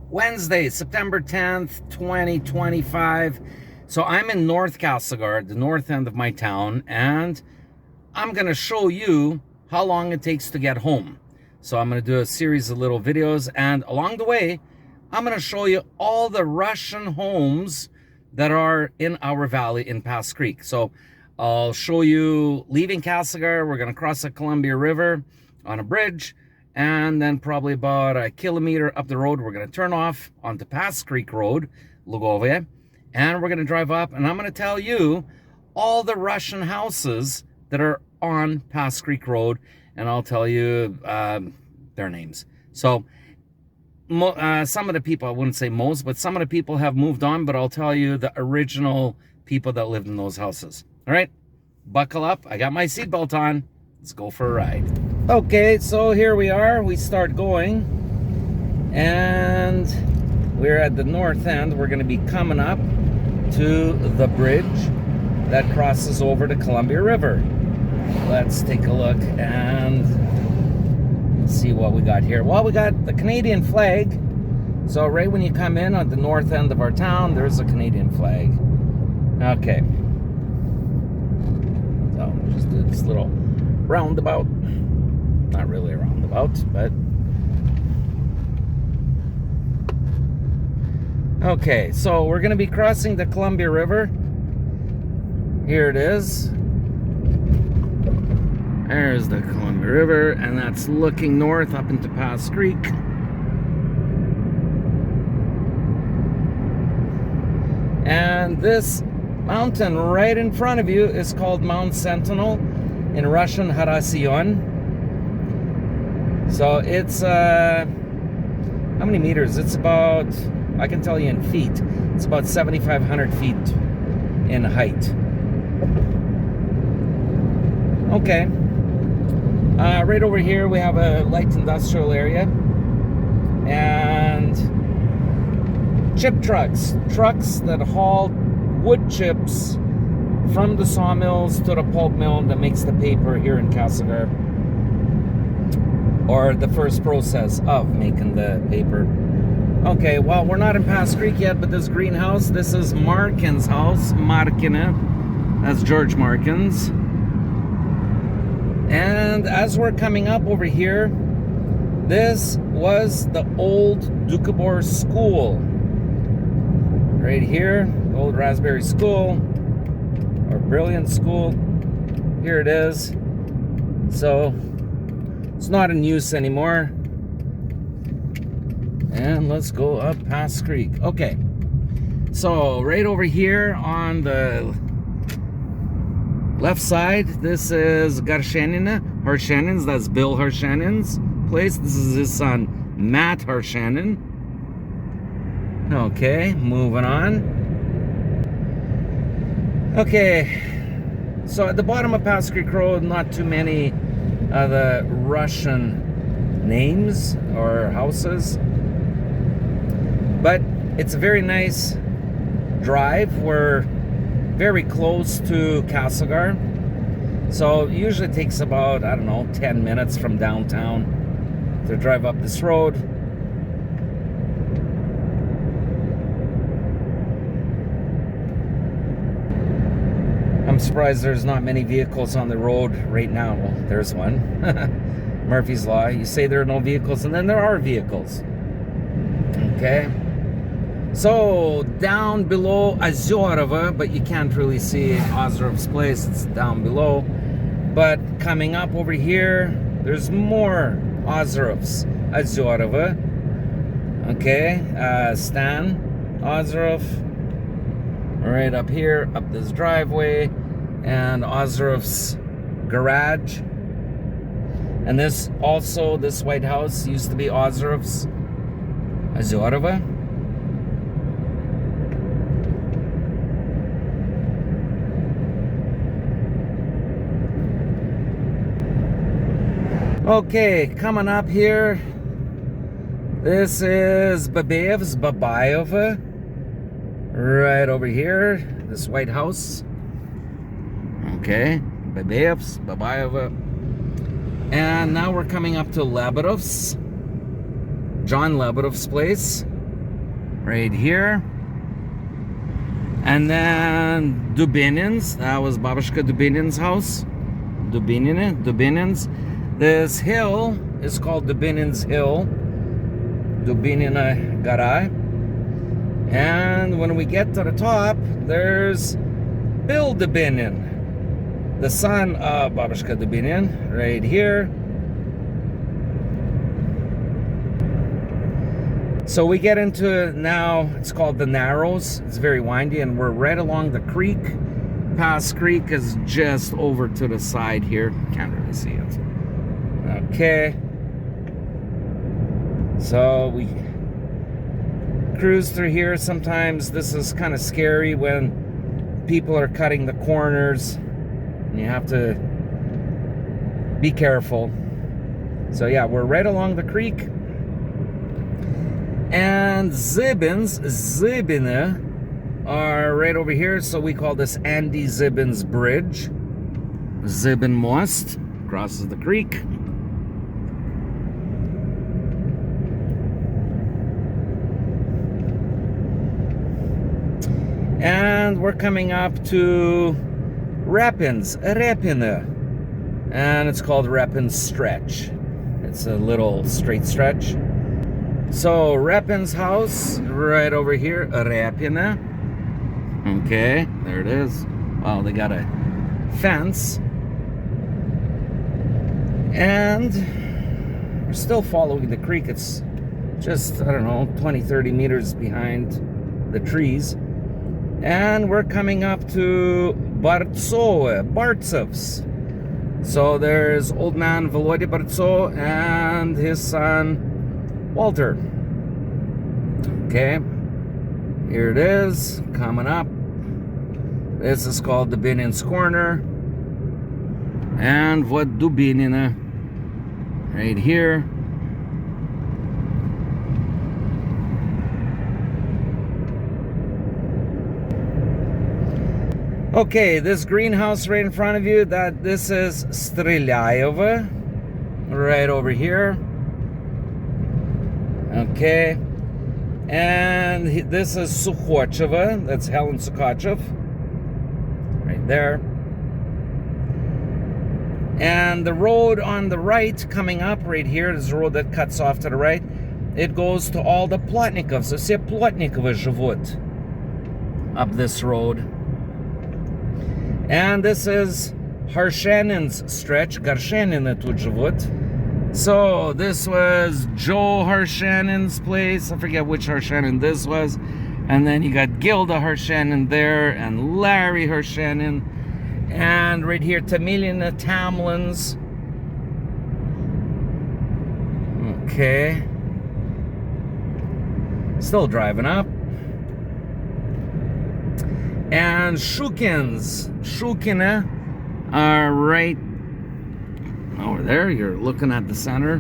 Wednesday, September 10th, 2025. So I'm in North Castlegar, the north end of my town, and I'm going to show you how long it takes to get home. So I'm going to do a series of little videos, and along the way, I'm going to show you all the Russian homes that are in our valley in Pass Creek. So I'll show you leaving Castlegar. We're going to cross the Columbia River on a bridge, and then probably about a kilometer up the road, we're going to turn off onto Pass Creek Road, Lugovia, and we're going to drive up, and I'm going to tell you all the Russian houses that are on Pass Creek Road, and I'll tell you their names. So some of the people, I wouldn't say most, but some of the people have moved on, but I'll tell you the original people that lived in those houses. All right, buckle up. I got my seatbelt on. Let's go for a ride. Okay, so here we are. We start going, and we're at the north end. We're going to be coming up to the bridge that crosses over the Columbia River. Let's take a look and see what we got here. Well, we got the Canadian flag. So right when you come in on the north end of our town, there's a Canadian flag. Okay. So just do this little roundabout. Not really a roundabout, but okay, so we're going to be crossing the Columbia River. Here it is. There's the Columbia River, and that's looking north up into Pass Creek. And this mountain right in front of you is called Mount Sentinel, in Russian Harasion. So it's how many meters? It's about, I can tell you in feet, it's about 7,500 feet in height. Okay. Right over here we have a light industrial area and chip trucks that haul wood chips from the sawmills to the pulp mill that makes the paper here in Castlegar, or the first process of making the paper. Okay, well, we're not in Pass Creek yet, but this greenhouse, this is Markin's house. Markina, that's George Markin's. And as we're coming up over here, this was the old Doukhobor School. Right here, the old Raspberry School, or Brilliant School. Here it is. So it's not in use anymore. And let's go up Pass Creek. Okay, so right over here on the left side, this is Harshanin's. That's Bill Harshanin's place. This is his son, Matt Harshanin. Okay, moving on. Okay, so at the bottom of Pass Creek Road, not too many of the Russian names or houses, but it's a very nice drive. We're very close to Castlegar, so it usually takes about, I don't know, 10 minutes from downtown to drive up this road. I'm surprised there's not many vehicles on the road right now. Well, there's one. Murphy's Law. You say there are no vehicles, and then there are vehicles. Okay. So down below Ozerova, but you can't really see Ozerov's place. It's down below. But coming up over here, there's more Ozerovs. Ozerova. Okay. Stan Ozerov. Right up here, up this driveway, and Ozerov's garage. And this also, this White House used to be Ozerov's. Ozerova. Okay, coming up here, this is Babayeva. Right over here, this White House. Okay, Babayeva. And now we're coming up to Lebedev's, John Lebedev's place. right here. And then Dubinins, that was Babushka Dubinins' house. Dubinins. This hill is called Dubinins Hill. Dubinina Garai. And when we get to the top, there's Bill Dubinin, the son of Babushka Dubinin, right here. So we get into now, it's called the Narrows. It's very windy, and we're right along the creek. Pass Creek is just over to the side here. Can't really see it. Okay. So we cruise through here. Sometimes this is kind of scary when people are cutting the corners. And you have to be careful. So yeah, we're right along the creek. And Zibine are right over here, so we call this Andy Zibin's Bridge. Zibin Most crosses the creek. And we're coming up to Repine, and it's called Repine Stretch. It's a little straight stretch. So Repine's house right over here, Repine. Okay, there it is. Wow, they got a fence. And we're still following the creek. It's just, I don't know, 20, 30 meters behind the trees. And we're coming up to Bartsov's. So there's old man Volodya Bartsov and his son Walter. Okay, here it is, coming up. This is called Dubinin's Corner. And what Dubinina, right here. Okay, this greenhouse right in front of you, this is Strelyeva, right over here. Okay, and this is Sukhocheva, that's Helen Sukhochev, right there. And the road on the right coming up right here, there's a road that cuts off to the right. It goes to all the Plotnikovs. So все Plotnikovы живут up this road. And this is Harshanin's stretch. Garshanina тут живут. So this was Joe Harshanin's place. I forget which Harshanin this was. And then you got Gilda Harshanin there and Larry Harshanin. And right here, Tamilina Tamlin's. Okay. Still driving up. And Shukina are right over there. You're looking at the center.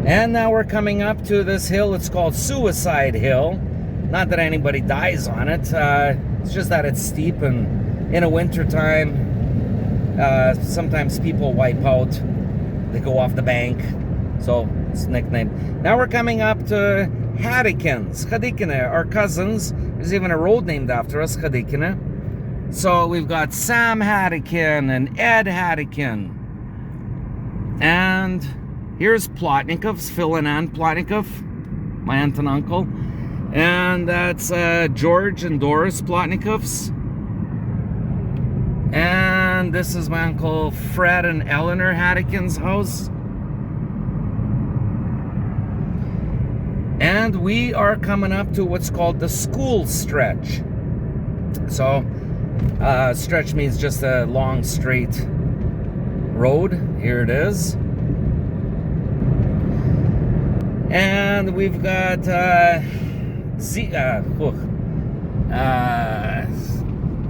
And now we're coming up to this hill. It's called Suicide Hill. Not that anybody dies on it. It's just that it's steep, and in a winter time, sometimes people wipe out. They go off the bank. So it's nicknamed. Now we're coming up to Hadikins. Hadikina, our cousins. There's even a road named after us, Hadikina. So we've got Sam Hadikin and Ed Hadikin. And here's Plotnikov's, Phil and Ann Plotnikov, my aunt and uncle. And that's George and Doris Plotnikovs. And this is my uncle Fred and Eleanor Hadikin's house. And we are coming up to what's called the school stretch. So, stretch means just a long, straight road. Here it is. And we've got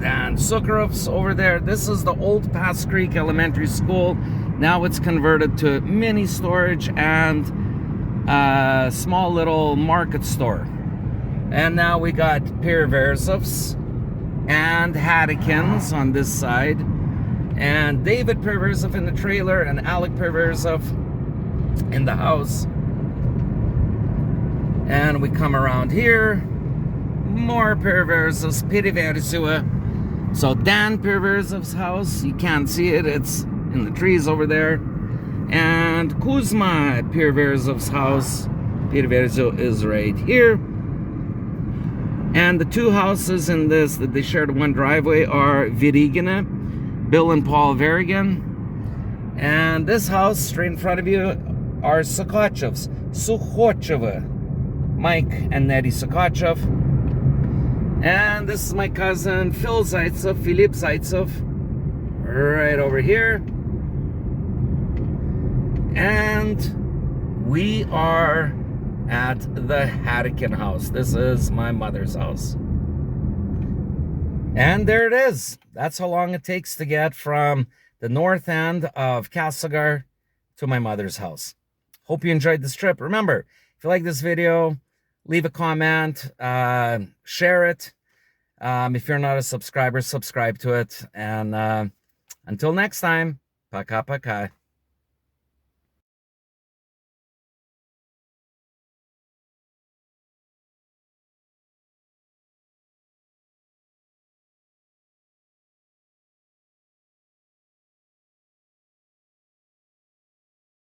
and Sukharov's over there. This is the old Pass Creek Elementary School. Now it's converted to mini storage and small little market store. And now we got Perversovs and Hadikins on this side, and David Perversov in the trailer and Alec Perversov in the house. And we come around here, more perversos, periversua. So Dan Perversov's house, you can't see it, it's in the trees over there. And Kuzma Perversov's house, Perverso, is right here. And the two houses in this that they shared one driveway are Virigina, Bill and Paul Verigan. And this house straight in front of you are Sokachevs, Sukhotcheva, Mike and Nettie Sokachev. And this is my cousin Phil Zaitsev, Philip Zaitsev, right over here. And we are at the Hattikin house. This is my mother's house. And there it is. That's how long it takes to get from the north end of Castlegar to my mother's house. Hope you enjoyed this trip. Remember, if you like this video, leave a comment, share it. If you're not a subscriber, subscribe to it. And until next time, paka paka.